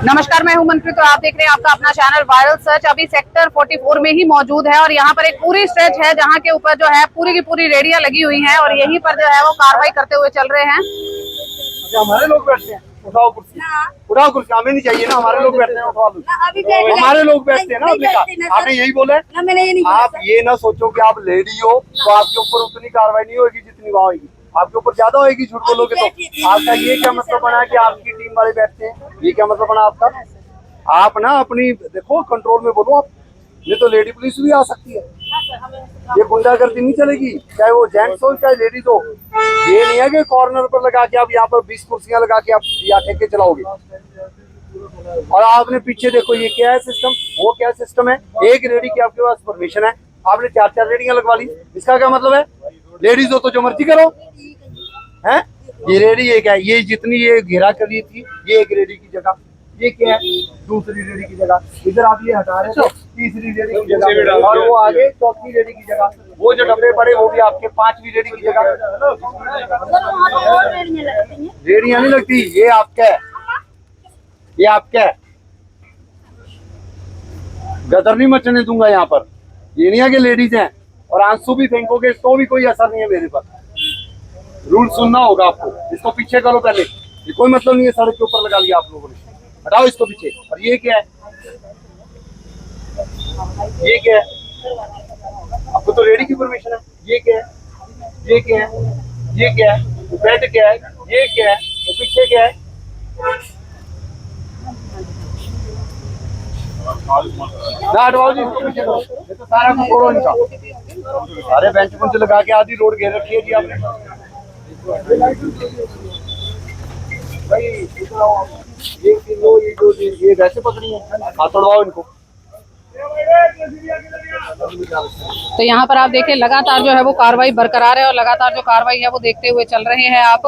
नमस्कार, मैं हूं मनप्रीत और आप देख रहे हैं आपका अपना चैनल वायरल सर्च। अभी सेक्टर 44 में ही मौजूद है और यहाँ पर एक पूरी स्ट्रेच है जहाँ के ऊपर जो है पूरी की पूरी रेडियां लगी हुई हैं और यहीं पर जो है वो कार्रवाई करते हुए चल रहे हैं। हमारे लोग बैठते हैं, उठाओ कुर्सी, उठाओ कुर्सी, हमें नहीं चाहिए ना, हमारे लोग बैठते हैं, उठा लो। हमारे लोग बैठते हैं ना, आपने कहा, आपने यही बोला है। आप ये ना सोचो कि आप लेडी हो तो आपके ऊपर उतनी कार्रवाई नहीं होगी जितनी वहाँ होगी, आपके ऊपर ज्यादा होगी झूठ बोलोगे तो। आपका ये क्या मतलब बना कि आपकी टीम वाले बैठते हैं, ये क्या मतलब बना आपका? आप ना अपनी देखो कंट्रोल में बोलो आप, नहीं तो लेडी पुलिस भी आ सकती है। ये गुंडागर्दी नहीं चलेगी, चाहे वो जेंट्स हो चाहे लेडीज हो। ये नहीं है कि कॉर्नर पर लगा के आप यहाँ पर 20 कुर्सियां लगा के आप यहाँ ठेके चलाओगे। और आपने पीछे देखो ये क्या है सिस्टम, वो क्या सिस्टम है। एक रेडी की आपके पास परमिशन है, आपने 4-4 रेडियां लगवा ली, इसका क्या मतलब है? लेडीज हो तो जो मर्जी करो है। ये रेडी एक है, ये जितनी ये घेरा कर रही थी ये एक रेडी की जगह, ये क्या है दूसरी रेडी की जगह। इधर आप ये हटा रहे हो तीसरी रेडी की जगह, और वो आगे चौथी रेडी की जगह। वो जो डब्बे पड़े वो भी आपके 5वीं रेडी की जगह। रेडियां नहीं लगती, ये आपका है, ये आपका है। गदर नहीं मचने दूंगा यहाँ पर। ये नहीं है कि लेडीज हैं और आंसू भी फेंकोगे तो भी कोई असर नहीं है मेरे पर। रूल सुनना होगा आपको। इसको पीछे करो पहले, ये कोई मतलब नहीं है सड़क के ऊपर लगा लिया आप लोगों ने, हटाओ इसको पीछे। और ये क्या है, ये क्या है? आपको तो रेडी की परमिशन है। ये क्या है, ये क्या है, ये क्या है, वो बेड क्या है, ये क्या है, वो पीछे क्या है? ना हटवाओ जी, इसको पीछे करो। ये तो सारा कुछ छोड़ो इनका, सारे बेंच पुंच लगा के आधी रोड घेर रखी है जी आपने। भाई ये किलो ये वैसे पकड़ी है, हाथ तोड़वाओ इनको। तो यहाँ पर आप देखें लगातार जो है वो कार्रवाई बरकरार है और लगातार जो कार्रवाई है वो देखते हुए चल रहे हैं आप।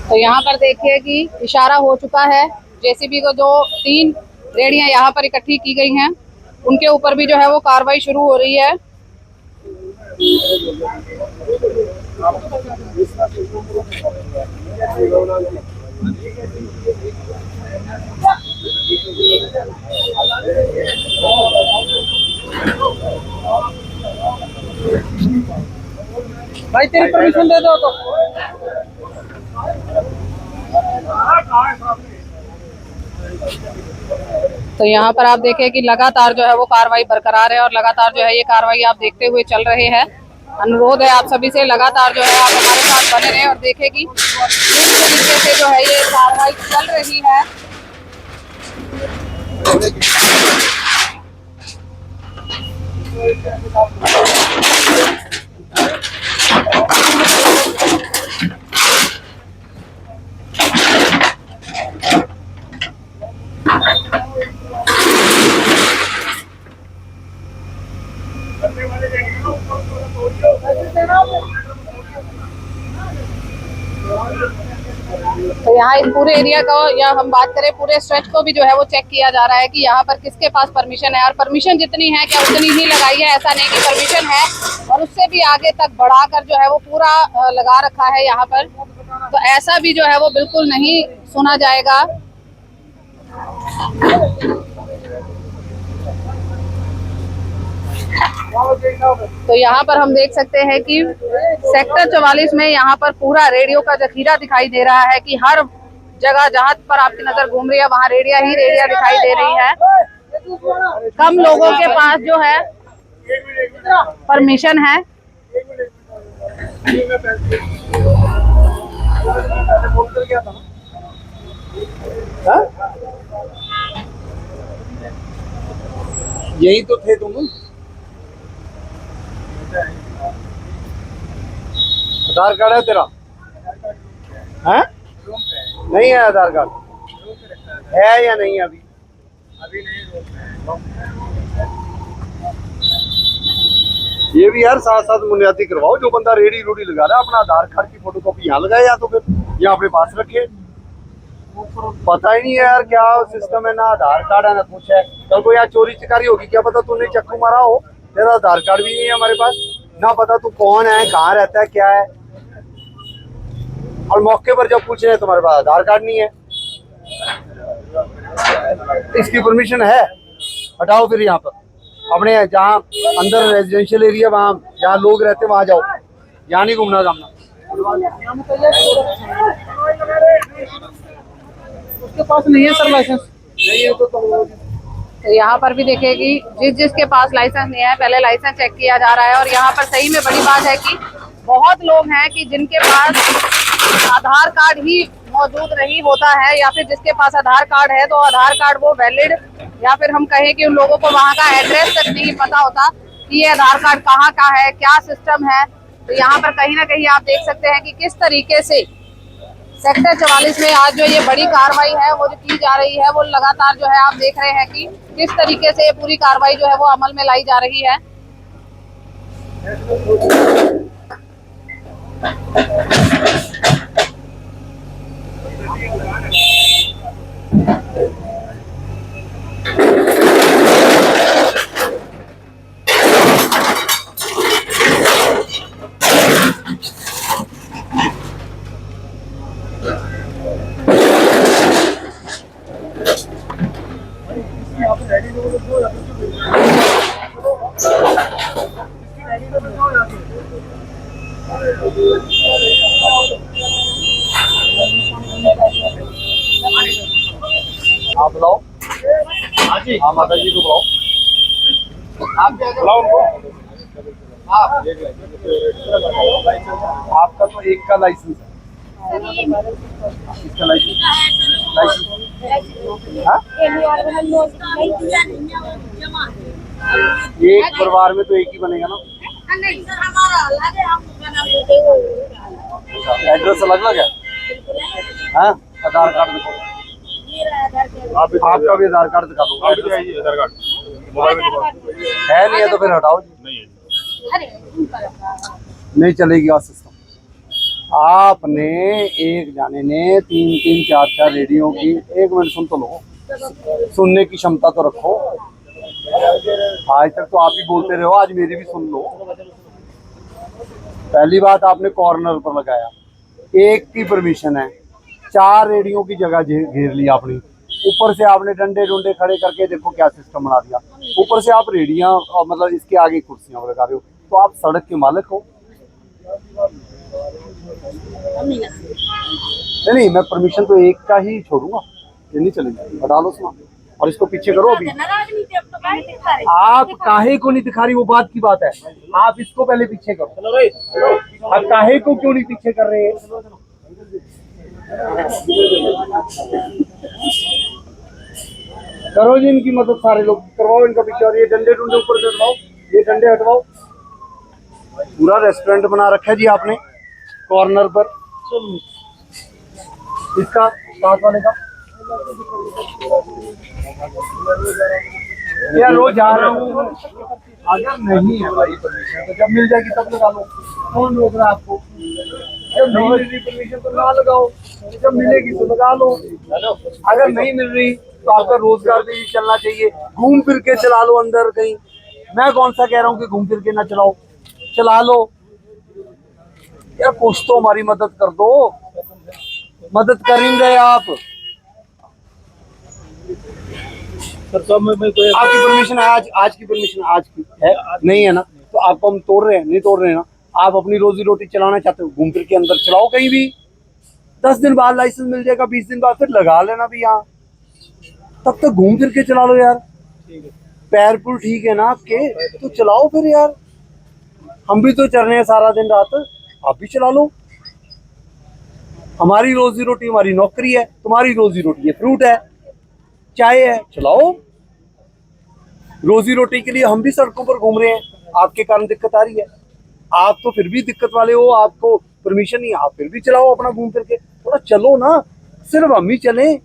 तो यहाँ पर देखिए कि इशारा हो चुका है, जेसीबी को जो 3 रेडियां यहाँ पर इकट्ठी की गई हैं उनके ऊपर भी जो है वो कार्रवाई शुरू हो रही है। भाई तेरी परमिशन दे दो तो। तो यहाँ पर आप देखें कि लगातार जो है वो कार्रवाई बरकरार है और लगातार जो है ये कार्रवाई आप देखते हुए चल रहे हैं। अनुरोध है आप सभी से, लगातार जो है आप हमारे साथ बने रहें और देखें कि किस तरीके से जो है ये कार्रवाई चल रही है। तो यहाँ इस पूरे एरिया का या हम बात करें पूरे स्ट्रेच को भी जो है वो चेक किया जा रहा है कि यहाँ पर किसके पास परमिशन है और परमिशन जितनी है क्या उतनी ही लगाई है। ऐसा नहीं कि परमिशन है और उससे भी आगे तक बढ़ाकर जो है वो पूरा लगा रखा है यहाँ पर, तो ऐसा भी जो है वो बिल्कुल नहीं सुना जाएगा। तो यहाँ पर हम देख सकते हैं कि सेक्टर 44 में यहाँ पर पूरा रेडियो का जखीरा दिखाई दे रहा है कि हर जगह जहाँ पर आपकी नजर घूम रही है वहाँ रेडिया ही रेडिया दिखाई दे रही है। कम लोगों के पास जो है परमिशन है। यही तो थे तुम। आधार कार्ड है तेरा? है नहीं है आधार कार्ड? है या नहीं अभी? ये भी यार साथ साथ बुनियादी करवाओ। जो बंदा रेडी रोडी लगा रहा है अपना आधार कार्ड की फोटोकॉपी यहाँ लगाए या तो फिर यहाँ अपने पास रखे। पता ही नहीं है यार क्या सिस्टम है, ना आधार कार्ड है ना कुछ है। कल को यार चोरी चकारी होगी, क्या पता तूने चक्कू मारा हो, तेरा आधार कार्ड भी नहीं है हमारे पास, ना पता तू कौन है, कहाँ रहता है, क्या है। और मौके पर जब पूछ रहे हैं तुम्हारे पास आधार कार्ड नहीं है, इसकी परमिशन है? हटाओ फिर यहाँ पर अपने जहाँ अंदर रेजिडेंशियल एरिया, वहाँ जहाँ लोग रहते हैं वहाँ जाओ, यहाँ नहीं घूमना घामना। उसके पास नहीं है सर लाइसेंस। नहीं है तो यहाँ पर भी देखेगी जिसके पास लाइसेंस नहीं है पहले लाइसेंस चेक किया जा रहा है। और यहाँ पर सही में बड़ी बात है कि बहुत लोग हैं कि जिनके पास आधार कार्ड ही मौजूद नहीं होता है, या फिर जिसके पास आधार कार्ड है तो आधार कार्ड वो वैलिड, या फिर हम कहें कि उन लोगों को वहाँ का एड्रेस तक नहीं पता होता कि ये आधार कार्ड कहाँ का है, क्या सिस्टम है। तो यहाँ पर कहीं ना कहीं आप देख सकते हैं कि किस तरीके से सेक्टर 44 में आज जो ये बड़ी कार्रवाई है वो जो की जा रही है, वो लगातार जो है आप देख रहे हैं कि किस तरीके से ये पूरी कार्रवाई जो है वो अमल में लाई जा रही है। आप बुलाओ। हाँ जी, हाँ माता जी को बुलाओ। आप बुलाओ उनको। आप आपका तो एक का लाइसेंस है, इसका लाइसेंस हाँ? एक परिवार में तो एक ही बनेगा ना। एड्रेस अलग अलग है। हाँ, आधार कार्ड दिखाओ। आपका भी आधार कार्ड दिखा दो। आधार कार्ड है नहीं है तो फिर हटाओ जी। नहीं चलेगी आज सिस्टम। आपने एक जाने ने 3-3 4-4 रेडियो की, एक मिनट सुन तो लो, सुनने की क्षमता तो रखो। आज तक तो आप ही बोलते रहे हो, आज मेरी भी सुन लो। पहली बात आपने कॉर्नर पर लगाया, एक की परमिशन है, 4 रेडियो की जगह घेर ली आपने। ऊपर से आपने डंडे डुंडे खड़े करके देखो क्या सिस्टम बना दिया। ऊपर से आप रेडियां मतलब इसके आगे कुर्सियां लगा रहे हो, तो आप सड़क के मालिक हो। नहीं, मैं परमिशन तो एक का ही छोड़ूंगा, ये नहीं चलेगा। हटा लो उसमें और इसको पीछे करो। अभी आप काहे को नहीं दिखा रही, वो बात की बात है। आप इसको पहले पीछे करो। आप काहे को क्यों नहीं पीछे कर रहे हैं? करो जी इनकी मदद, सारे लोग करवाओ इनका पीछे। और ये डंडे डुंडे ऊपर से हटवाओ, ये डंडे हटवाओ। पूरा रेस्टोरेंट बना रखा है जी आपने कॉर्नर पर। इसका साथ वाले का यार रोज जा रहा हूँ। अगर नहीं है भाई परमिशन तो जब मिल जाएगी तब लगा लो। कौन रोक रहा है आपको? जब नहीं मिल रही परमिशन तो ना लगाओ, जब मिलेगी तो लगा लो। अगर नहीं मिल रही तो आपका रोजगार भी चलना चाहिए। घूम फिर के चला लो अंदर कहीं। मैं कौन सा कह रहा हूँ कि घूम फिर के ना चलाओ, चला लो यार। कुछ तो हमारी मदद कर दो, मदद कर ही रहे आप। सर सब में कोई आपकी परमिशन है आज की परमिशन आज की है नहीं है ना, तो आपको हम तोड़ रहे हैं? नहीं तोड़ रहे हैं ना। आप अपनी रोजी रोटी चलाना चाहते हो, घूम फिर के अंदर चलाओ कहीं भी। 10 दिन बाद लाइसेंस मिल जाएगा, 20 दिन बाद फिर लगा लेना भी यहाँ। तब तक घूम फिर के चला लो यार। पैर पुल ठीक है ना आपके, तो चलाओ फिर यार। हम भी तो चल रहे हैं सारा दिन रात, आप भी चला लो। हमारी रोजी रोटी हमारी नौकरी है, तुम्हारी रोजी रोटी है फ्रूट है, चाय है, चलाओ। रोजी रोटी के लिए हम भी सड़कों पर घूम रहे हैं, आपके कारण दिक्कत आ रही है। आप तो फिर भी दिक्कत वाले हो, आपको परमिशन नहीं, आप फिर भी चलाओ अपना घूम फिर के। थोड़ा चलो ना, सिर्फ हम ही चलें,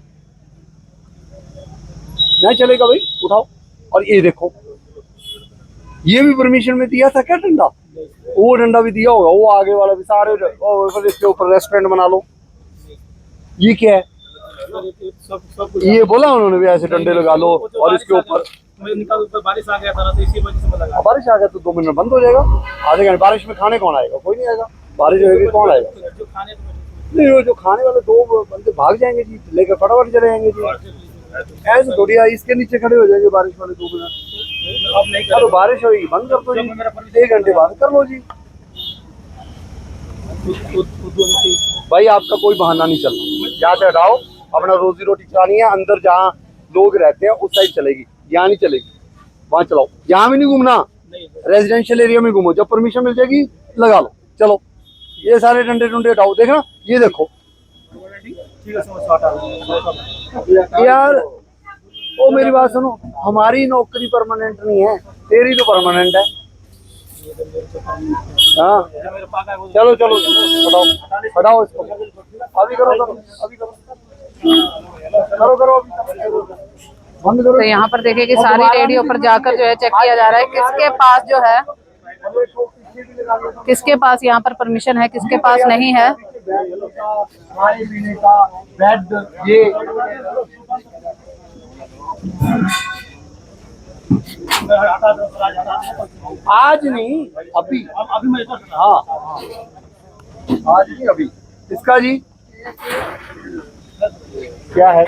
नहीं चलेगा भाई, उठाओ। और ये देखो, ये भी परमिशन में दिया था क्या डंडा? वो डंडा भी दिया होगा, वो आगे वाला भी सारे। और इसके ऊपर रेस्टोरेंट बना लो। ये क्या है? ये बोला उन्होंने भी ऐसे डंडे लगा लो और इसके ऊपर बारिश आ गया था ना, तो इसी वजह से मैं लगा। बारिश आ गया तो 2 मिनट में बंद हो जाएगा। आधे घंटे बारिश में खाने कौन आएगा? कोई नहीं आएगा। बारिश होगी कौन आएगा? जो खाने नहीं, वो जो खाने वाले 2 बंदे भाग जाएंगे जी, लेकर फटाफट चले जाएंगे जी। ऐसे थोड़ी इसके नीचे खड़े हो जाएंगे बारिश वाले 2 मिनट। अब नहीं तो बारिश होगी बंद कर दो जी, 1 घंटे बाद कर लो जी। भाई आपका कोई बहाना नहीं चलना, यहाँ से हटाओ। अपना रोजी रोटी चलानी है, अंदर जहाँ लोग रहते हैं उस साइड चलेगी, यहाँ नहीं चलेगी। वहाँ चलाओ, यहाँ भी नहीं घूमना, रेजिडेंशियल एरिया में घूमो। जब परमिशन मिल जाएगी लगा लो। चलो ये सारे डंडे डंडे हटाओ। देखना, ये देखो यार, ओ मेरी बात सुनो, हमारी नौकरी परमानेंट नहीं है, तेरी तो परमानेंट है। हाँ चलो चलो हटाओ, हटाओ इसको। अभी करो, अभी करो, करो करो, बंद करो। तो यहाँ पर देखिए कि सारी रेडियो पर जाकर जो है चेक किया जा रहा है किसके पास जो है, किसके पास यहाँ पर परमिशन है, किसके पास नहीं है। खाने पीने का बेड, ये आज नहीं, अभी अभी मैं तो हाँ, आज नहीं अभी। इसका जी क्या है?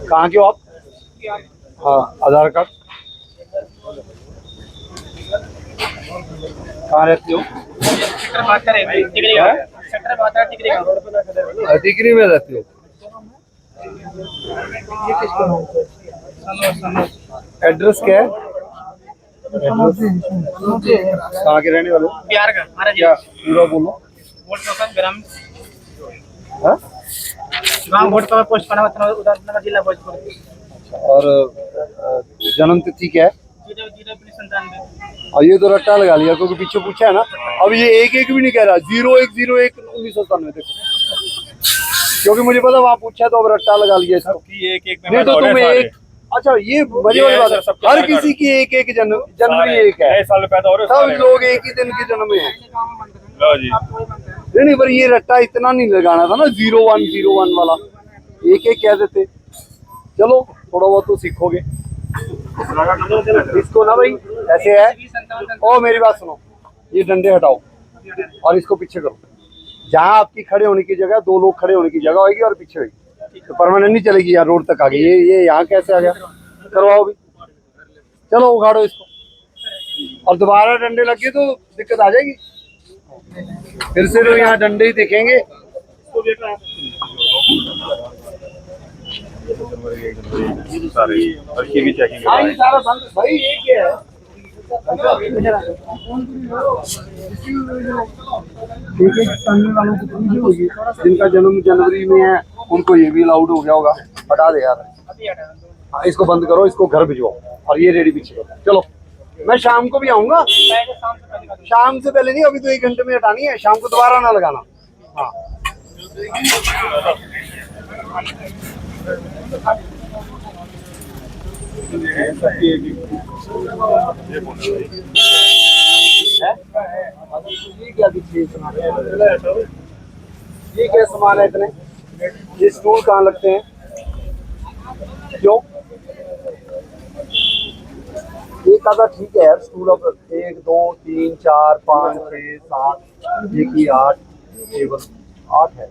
कहाँ के हो आप? हाँ, आधार कार्ड। कहाँ रहते हो? टिकरी में रहते हो? एड्रेस क्या है? कहाँ के रहने वाले? बिहार का। क्या पूरा बोलो। हाँ? गाँव वोट का पोस्ट बना हुआ उधर जिला भोजपुर। और जन्म तिथि क्या है? 0-0-97। और ये तो रट्टा लगा लिया क्योंकि पीछे पूछा है ना। अब ये 1-1 भी नहीं कह रहा, 0101-1997 देखो, क्योंकि मुझे पता वहाँ पूछा तो अब रट्टा लगा लिया इसको। नहीं तो तुम एक, अच्छा ये मजे वाली बात है, हर किसी की 1-1 जनवरी 1 है, साल पैदा हो रहे सब लोग एक ही दिन के जन्म में है। नहीं पर ये रट्टा इतना नहीं लगाना था ना, 0101 वाला, 1-1 कह देते। चलो थोड़ा बहुत तो सीखोगे इसको ना भाई, ऐसे है। ओ मेरी बात सुनो, ये डंडे हटाओ और इसको पीछे करो। जहाँ आपकी खड़े होने की जगह 2 लोग खड़े होने की जगह होगी और पीछे होगी, तो परमानेंट नहीं चलेगी यार, रोड तक आ गई। ये यहाँ कैसे आ गया? करवाओ भी। चलो उखाड़ो इसको, और दोबारा डंडे लग गए तो दिक्कत आ जाएगी। फिर से तो यहाँ डंडे ही दिखेंगे। सारा बंद भाई, ये क्या है? ठीक है, सामने वालों को पूरी होगी, जिनका जन्म जनवरी में है उनको ये भी अलाउड हो गया होगा। हटा दे यार, हाँ इसको बंद करो, इसको घर भिजवाओ और ये रेडी पीछे करो। चलो मैं शाम को भी आऊंगा, शाम से पहले नहीं, अभी तो 1 घंटे में हटानी है, शाम को दोबारा ना लगाना। हाँ ये क्या सामान है इतने? ये स्टूल कहाँ लगते हैं? क्यों? एक आधा ठीक है यार स्टूल। अब 1 2 3 4 5 6 7 1 की 8 टेबल 8 है,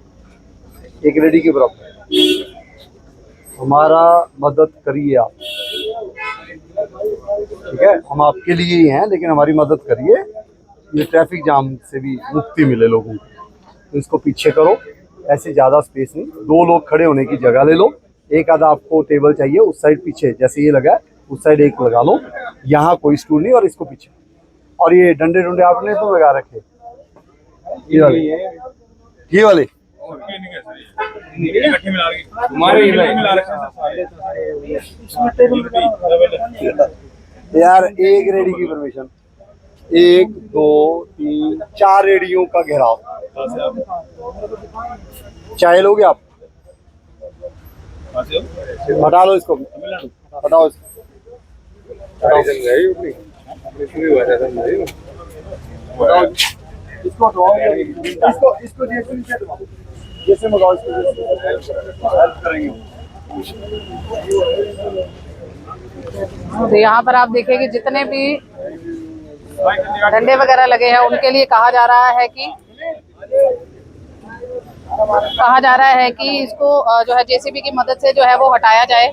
एक रेडी के बराबर। हमारा मदद करिए आप, ठीक है? हम आपके लिए ही हैं, लेकिन हमारी मदद करिए, ये ट्रैफिक जाम से भी मुक्ति मिले लोगों को। तो इसको पीछे करो, ऐसे ज़्यादा स्पेस नहीं, 2 लोग खड़े होने की जगह ले लो। एक आधा आपको टेबल चाहिए उस साइड पीछे, जैसे ये लगा है उस साइड एक लगा लो। यहाँ कोई स्टूल नहीं, और इसको पीछे। और ये डंडे डंडे आपने तो लगा रखे, ये वाले यार। एक रेडी की परमिशन, 1 2 3 4 रेडियों का घेराव, चाय लोगे आप? हटा लो इसको, हटाओ इसको। इसको हटाओ, इसको जैसे मंगाओ, इसको हेल्प करेंगे। तो यहाँ पर आप देखिए कि जितने भी डंडे वगैरह लगे हैं उनके लिए कहा जा रहा है कि इसको जो है जेसीबी की मदद से जो है वो हटाया जाए।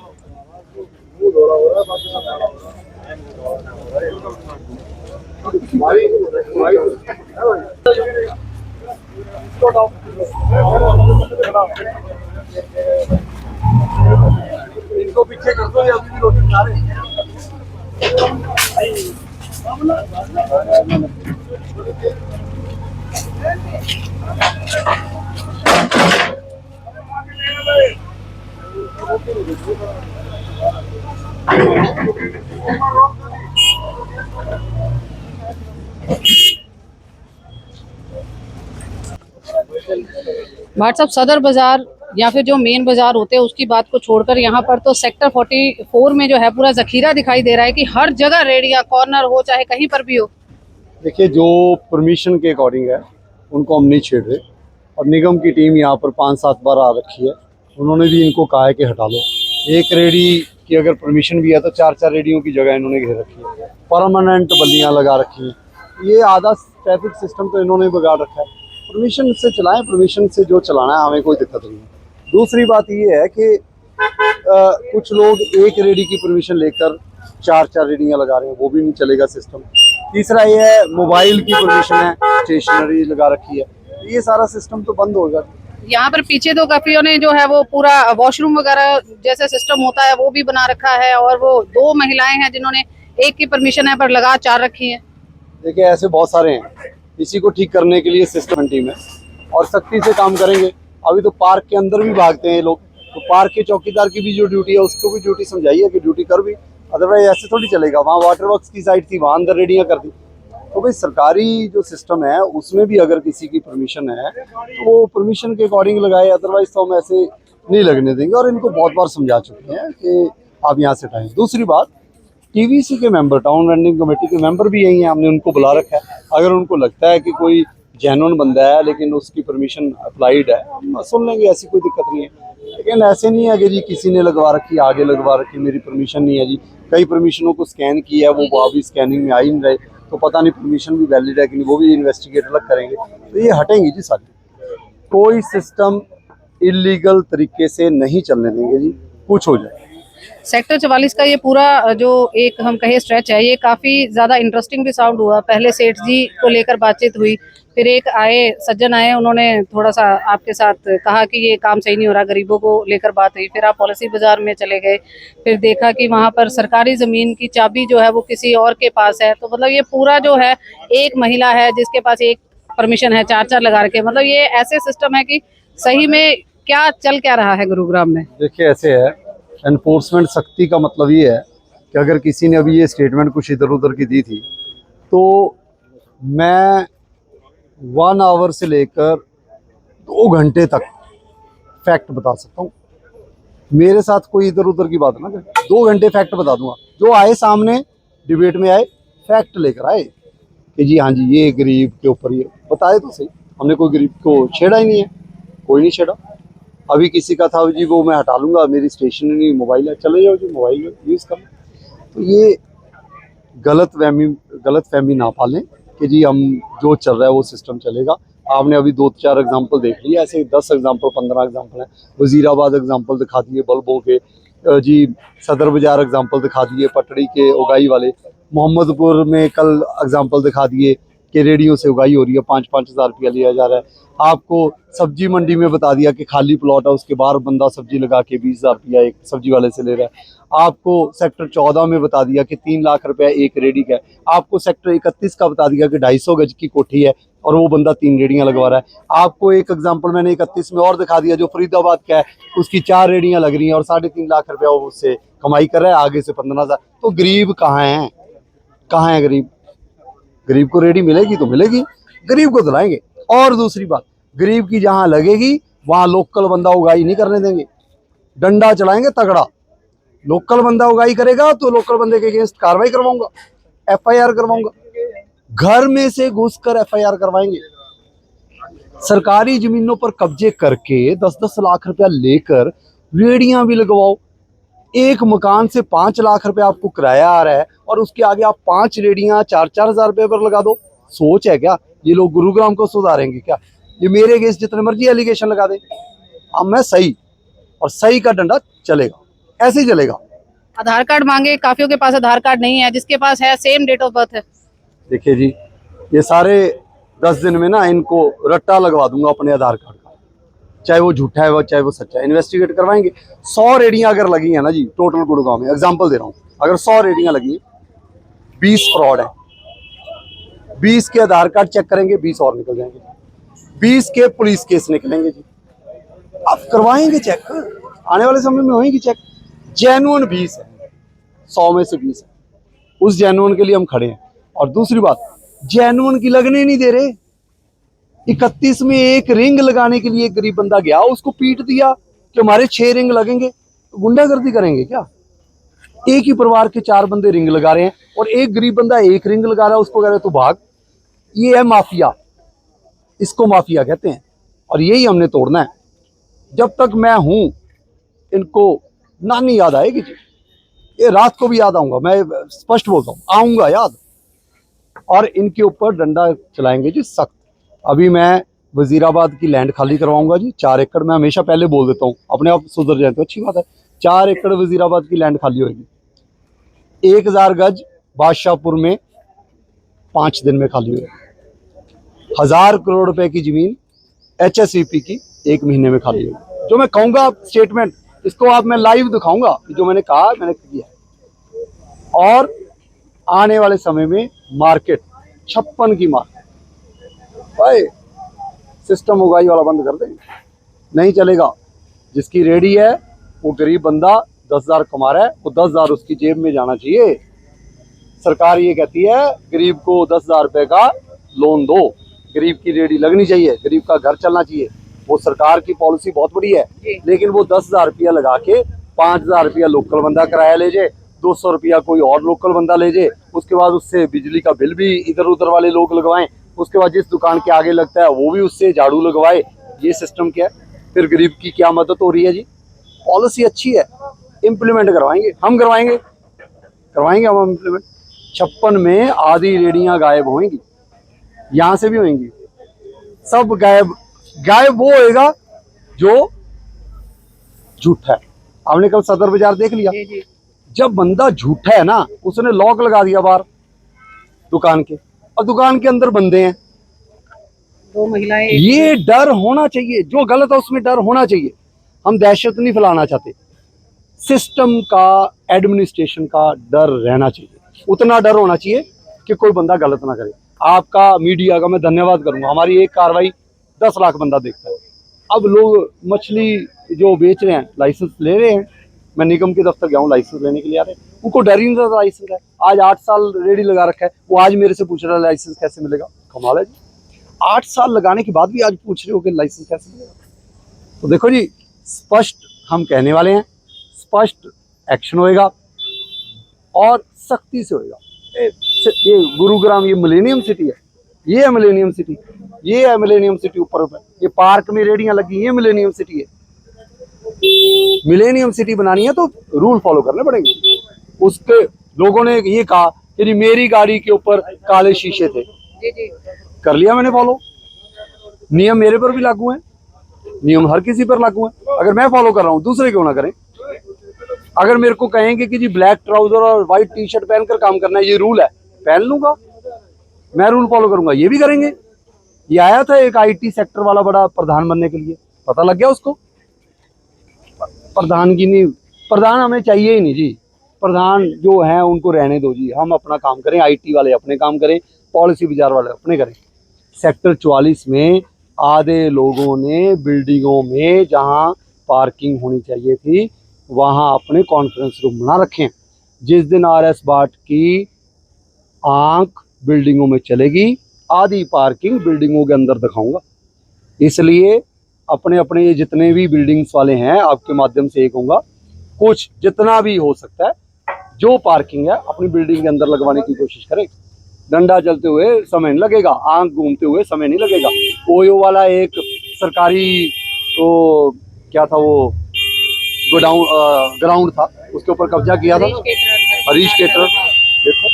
इनको पीछे कर दो, ये अभी भी रोटी खा रहे हैं। भाट साहब, सदर बाजार या फिर जो मेन बाजार होते हैं उसकी बात को छोड़कर यहाँ पर तो सेक्टर 44 में जो है पूरा जखीरा दिखाई दे रहा है कि हर जगह रेडिया, कॉर्नर हो चाहे कहीं पर भी हो। देखिए, जो परमिशन के अकॉर्डिंग है उनको हम नहीं छेड़ रहे, और निगम की टीम यहाँ पर 5-7 बार आ रखी है, उन्होंने भी इनको कहा है कि हटा लो। एक रेडी की अगर परमिशन भी है तो 4-4 रेडियों की जगह इन्होंने घेर रखी है, परमानेंट बल्लियाँ लगा रखी हैं। ये आधा ट्रैफिक सिस्टम तो इन्होंने बिगाड़ रखा है। परमिशन से चलाएं, परमिशन से जो चलाना है हमें कोई दिक्कत नहीं है। दूसरी बात ये है कि कुछ लोग एक रेडी की परमिशन लेकर 4-4 रेडियाँ लगा रहे हैं, वो भी नहीं चलेगा सिस्टम। तीसरा ये है, मोबाइल की परमिशन है, स्टेशनरी लगा रखी है, ये सारा सिस्टम तो बंद होगा। यहाँ पर पीछे तो काफियों ने जो है वो पूरा वॉशरूम वगैरह जैसे सिस्टम होता है वो भी बना रखा है, और वो 2 महिलाएं हैं जिन्होंने एक की परमिशन है पर लगा 4 रखी है। देखिए, ऐसे बहुत सारे हैं, इसी को ठीक करने के लिए सिस्टम टीम है और सख्ती से काम करेंगे। अभी तो पार्क के अंदर भी भागते हैं लोग, तो पार्क के चौकीदार की भी जो ड्यूटी है उसको भी ड्यूटी समझाइए कि ड्यूटी कर भी, अदरवाइज ऐसे थोड़ी चलेगा। वहाँ वाटर वर्क्स की साइड थी, वहाँ अंदर रेडियाँ कर दी। तो भाई, सरकारी जो सिस्टम है उसमें भी अगर किसी की परमिशन है तो वो परमिशन के अकॉर्डिंग लगाए, अदरवाइज तो हम ऐसे नहीं लगने देंगे। और इनको बहुत बार समझा चुके हैं कि आप यहाँ से हटाएं। दूसरी बात, टीवीसी के मेंबर, टाउन वेंडिंग कमेटी के मेंबर भी यही हैं, हमने उनको बुला रखा है। अगर उनको लगता है कि कोई जेन्युइन बंदा है लेकिन उसकी परमिशन अप्लाइड है, हम सुन लेंगे, ऐसी कोई दिक्कत नहीं है। लेकिन ऐसे नहीं है कि जी किसी ने लगवा रखी, आगे लगवा रखी, मेरी परमिशन नहीं है जी। कई परमिशनों को स्कैन किया है, वो अभी स्कैनिंग में आ ही नहीं रहे, तो पता नहीं परमिशन भी वैलिड है कि नहीं, वो भी इन्वेस्टिगेट अलग करेंगे। तो ये हटेंगी जी सारी, कोई सिस्टम इलीगल तरीके से नहीं चलने देंगे जी, कुछ हो जाए। सेक्टर 44 का ये पूरा जो एक हम कहे स्ट्रेच है, ये काफी ज्यादा इंटरेस्टिंग भी साउंड हुआ। पहले सेठ जी को लेकर बातचीत हुई, फिर एक सज्जन आए, उन्होंने थोड़ा सा आपके साथ कहा कि ये काम सही नहीं हो रहा, गरीबों को लेकर बात हुई। फिर आप पॉलिसी बाजार में चले गए, फिर देखा कि वहाँ पर सरकारी जमीन की चाबी जो है वो किसी और के पास है। तो मतलब ये पूरा जो है, एक महिला है जिसके पास एक परमिशन है, 4-4 लगा रखे। मतलब ये ऐसे सिस्टम है कि सही में क्या चल क्या रहा है गुरुग्राम में। देखिए, ऐसे है, एनफोर्समेंट सख्ती का मतलब ये है कि अगर किसी ने अभी ये स्टेटमेंट कुछ इधर उधर की दी थी, तो मैं 1 आवर से लेकर 2 घंटे तक फैक्ट बता सकता हूँ। मेरे साथ कोई इधर उधर की बात ना करे, 2 घंटे फैक्ट बता दूंगा। जो आए सामने डिबेट में आए, फैक्ट लेकर आए कि जी हाँ जी, ये गरीब के ऊपर ये बताए तो सही। हमने कोई गरीब को छेड़ा ही नहीं है, कोई नहीं छेड़ा। अभी किसी का था जी, वो मैं हटा लूँगा, मेरी स्टेशनरी मोबाइल है, चले जाओ जी, मोबाइल यूज़ कर। तो ये गलत फहमी ना पालें कि जी हम जो चल रहा है वो सिस्टम चलेगा। आपने अभी 2-4 एग्जांपल देख लिए, ऐसे 10 एग्जांपल 15 एग्जांपल हैं। वजीराबाद एग्जांपल दिखा दिए बल्बों के, जी सदर बाजार एग्जांपल दिखा दिए पटड़ी के उगाई वाले, मोहम्मदपुर में कल एग्जांपल दिखा दिए कि रेडियो से उगाई हो रही है, 5-5 हज़ार रुपया लिया जा रहा है। आपको सब्जी मंडी में बता दिया कि खाली प्लॉट है, उसके बाहर बंदा सब्जी लगा के 20,000 रुपया एक सब्जी वाले से ले रहा है। आपको सेक्टर 14 में बता दिया कि 3 लाख रुपया एक रेडी का है। आपको सेक्टर 31 का बता दिया कि 250 गज की कोठी है और वो बंदा 3 रेडियाँ लगवा रहा है। आपको एक एग्जाम्पल मैंने 31 में और दिखा दिया, जो फरीदाबाद का है, उसकी 4 रेडियाँ लग रही हैं और 3.5 लाख रुपया वो उससे कमाई कर रहा है, आगे से 15,000। तो गरीब कहाँ है, कहाँ है गरीब? गरीब को रेडी मिलेगी तो मिलेगी, गरीब को दिलाएंगे। और दूसरी बात, गरीब की जहां लगेगी वहां लोकल बंदा उगाई नहीं करने देंगे, डंडा चलाएंगे तगड़ा। लोकल बंदा उगाई करेगा तो लोकल बंदे के अगेंस्ट कार्रवाई करवाऊंगा, FIR करवाऊंगा, घर में से घुसकर FIR करवाएंगे। सरकारी जमीनों पर कब्जे करके 10-10 लाख रुपया लेकर रेडियां भी लगवाओ। एक मकान से 5 लाख रुपए आपको किराया आ रहा है और उसके आगे आप 5 रेडियां 4-4 हजार रुपए पर लगा दो। सोच है क्या? ये लोग गुरुग्राम को सुधारेंगे क्या? ये मेरे अगेंस्ट जितने मर्जी एलिगेशन लगा दे, अब मैं सही, और सही का डंडा चलेगा, ऐसे ही चलेगा। आधार कार्ड मांगे, काफियों के पास आधार कार्ड नहीं है, जिसके पास है सेम डेट ऑफ बर्थ है। देखिए जी, ये सारे 10 दिन में ना इनको रट्टा लगवा दूंगा अपने आधार कार्ड का, चाहे वो झूठा है चाहे वो सच्चा है, इन्वेस्टिगेट करवाएंगे। 100 रेडियां अगर लगी है ना जी टोटल गुड़गांव में, एग्जांपल दे रहा हूँ, अगर 100 रेडियां लगी, 20 फ्रॉड है, 20 के आधार कार्ड चेक करेंगे, 20 और निकल जाएंगे, 20 के पुलिस केस निकलेंगे जी। अब करवाएंगे चेक, आने वाले समय में होंगी चेक। जेन्युइन 20 है, 100 में से 20 है, उस जेन्युइन के लिए हम खड़े हैं। और दूसरी बात, जेन्युइन की लगने नहीं दे रहे। 31 में एक रिंग लगाने के लिए एक गरीब बंदा गया, उसको पीट दिया कि हमारे 6 रिंग लगेंगे, तो गुंडागर्दी करेंगे क्या? एक ही परिवार के 4 बंदे रिंग लगा रहे हैं और एक गरीब बंदा एक रिंग लगा रहा है, उसको कह रहे तू भाग। ये है माफिया, इसको माफिया कहते हैं, और यही हमने तोड़ना है। जब तक मैं हूं इनको नानी याद आएगी जी, ये रात को भी याद आऊंगा, मैं स्पष्ट बोलता हूं, आऊंगा याद, और इनके ऊपर डंडा चलाएंगे जी सख्त। अभी मैं वजीराबाद की लैंड खाली करवाऊंगा जी, 4 एकड़। मैं हमेशा पहले बोल देता हूँ, अपने आप सुधर जाए तो अच्छी बात है। 4 एकड़ वजीराबाद की लैंड खाली होगी, 1000 गज बादशाहपुर में 5 दिन में खाली होगी, 1000 करोड़ रुपए की जमीन HSEP की 1 महीने में खाली होगी। जो मैं कहूंगा स्टेटमेंट, इसको आप मैं लाइव दिखाऊंगा, जो मैंने कहा मैंने किया। और आने वाले समय में मार्केट 56 की मार्केट, भाई सिस्टम उगाई वाला बंद कर दें, नहीं चलेगा। जिसकी रेडी है वो गरीब बंदा 10,000 कमा रहा है, वो 10,000 उसकी जेब में जाना चाहिए। सरकार ये कहती है गरीब को 10,000 रुपए का लोन दो, गरीब की रेडी लगनी चाहिए, गरीब का घर चलना चाहिए। वो सरकार की पॉलिसी बहुत बड़ी है, लेकिन वो 10,000 रुपया लगा के 5,000 रुपया लोकल बंदा किराया ले जाए, 200 रुपया कोई और लोकल बंदा ले जाए, उसके बाद उससे बिजली का बिल भी इधर उधर वाले लोग लगवाएं, उसके बाद जिस दुकान के आगे लगता है वो भी उससे झाड़ू लगवाए। ये सिस्टम क्या है? फिर गरीब की क्या मदद हो रही है जी? पॉलिसी अच्छी है, इम्प्लीमेंट करवाएंगे हम, करवाएंगे हम इम्प्लीमेंट। 56 में आधी रेडियां गायब होंगी, यहां से भी होंगी, सब गायब। गायब वो होएगा जो झूठा है। आपने कल सदर बाजार देख लिया, जब बंदा झूठा है ना, उसने लॉक लगा दिया बाहर दुकान के, और दुकान के अंदर बंदे हैं 2 महिलाएं। ये डर होना चाहिए, जो गलत है उसमें डर होना चाहिए। हम दहशत नहीं फैलाना चाहते, सिस्टम का, एडमिनिस्ट्रेशन का डर रहना चाहिए, उतना डर होना चाहिए कि कोई बंदा गलत ना करे। आपका मीडिया का मैं धन्यवाद करूंगा, हमारी एक कार्रवाई 10 लाख बंदा देखता है। अब लोग मछली जो बेच रहे हैं लाइसेंस ले रहे हैं, मैं निगम के दफ्तर गया हूँ लाइसेंस लेने के लिए आ रहे हैं, उनको डर ही नहीं था लाइसेंस है। आज 8 साल रेडी लगा रखा है, वो आज मेरे से पूछ रहा है लाइसेंस कैसे मिलेगा। कमाल है जी, 8 साल लगाने के बाद भी आज पूछ रहे हो कि लाइसेंस कैसे मिलेगा। तो देखो जी, स्पष्ट हम कहने वाले हैं, स्पष्ट एक्शन होएगा और सख्ती से होएगा। ये गुरुग्राम ये मिलेनियम सिटी है, ये है मिलेनियम सिटी, ये है मिलेनियम सिटी ऊपर ऊपर, ये पार्क में रेडियां लगी, ये मिलेनियम सिटी है। मिलेनियम सिटी बनानी है तो रूल फॉलो करने पड़ेंगे। उसके लोगों ने ये कहा कि मेरी गाड़ी के ऊपर काले शीशे थे, कर लिया मैंने फॉलो। नियम मेरे पर भी लागू है, नियम हर किसी पर लागू है। अगर मैं फॉलो कर रहा हूँ, दूसरे क्यों ना करें? अगर मेरे को कहेंगे कि जी ब्लैक ट्राउजर और व्हाइट टी-शर्ट पहनकर काम करना है, ये रूल है, पहन लूंगा, मैं रूल फॉलो करूंगा, ये भी करेंगे। ये आया था एक IT सेक्टर वाला बड़ा प्रधान बनने के लिए, पता लग गया उसको। प्रधान की नहीं, प्रधान हमें चाहिए ही नहीं जी, प्रधान जो हैं उनको रहने दो जी, हम अपना काम करें, IT वाले अपने काम करें, पॉलिसी बाजार वाले अपने करें। सेक्टर 44 में आधे लोगों ने बिल्डिंगों में जहां पार्किंग होनी चाहिए थी वहां अपने कॉन्फ्रेंस रूम बना रखे हैं। जिस दिन RS भाट की आंख बिल्डिंगों में चलेगी, आधी पार्किंग बिल्डिंगों के अंदर दिखाऊंगा। इसलिए अपने अपने ये जितने भी बिल्डिंग्स वाले हैं, आपके माध्यम से एक कहूँगा, कुछ जितना भी हो सकता है जो पार्किंग है अपनी बिल्डिंग के अंदर लगवाने की कोशिश करें। डंडा चलते हुए समय नहीं लगेगा, आंख घूमते हुए समय नहीं लगेगा। ओयो वाला एक सरकारी तो क्या था वो गोडाउन ग्राउंड था, उसके ऊपर कब्जा किया था हरीश केटर, देखो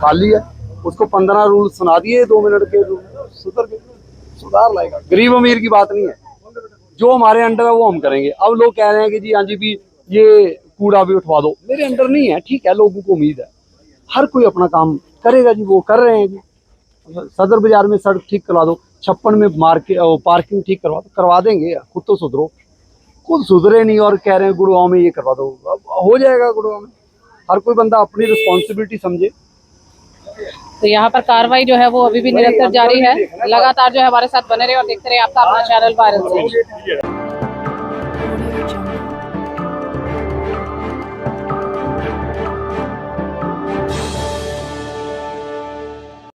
खाली है, उसको 15 रूल सुना दिए 2 मिनट के, सुधर गए, सुधार लाएगा। गरीब अमीर की बात नहीं है, जो हमारे अंडर है वो हम करेंगे। अब लोग कह रहे हैं कि जी हाँ जी भी ये कूड़ा भी उठवा दो, मेरे अंडर नहीं है, ठीक है, लोगों को उम्मीद है, हर कोई अपना काम करेगा जी, वो कर रहे हैं जी। सदर बाजार में सड़क ठीक करवा दो, 56 में मार्केट पार्किंग ठीक करवा दो, करवा देंगे, खुद तो सुधरो, खुद सुधरे नहीं और कह रहे हैं गुड़गांव में ये करवा दो, अब हो जाएगा गुड़गांव में। हर कोई बंदा अपनी रिस्पॉन्सिबिलिटी समझे। तो यहाँ पर कार्रवाई जो है वो अभी भी निरंतर जारी है। लगातार जो है हमारे साथ बने रहे और देखते रहे आपका अपना चैनल वायरल।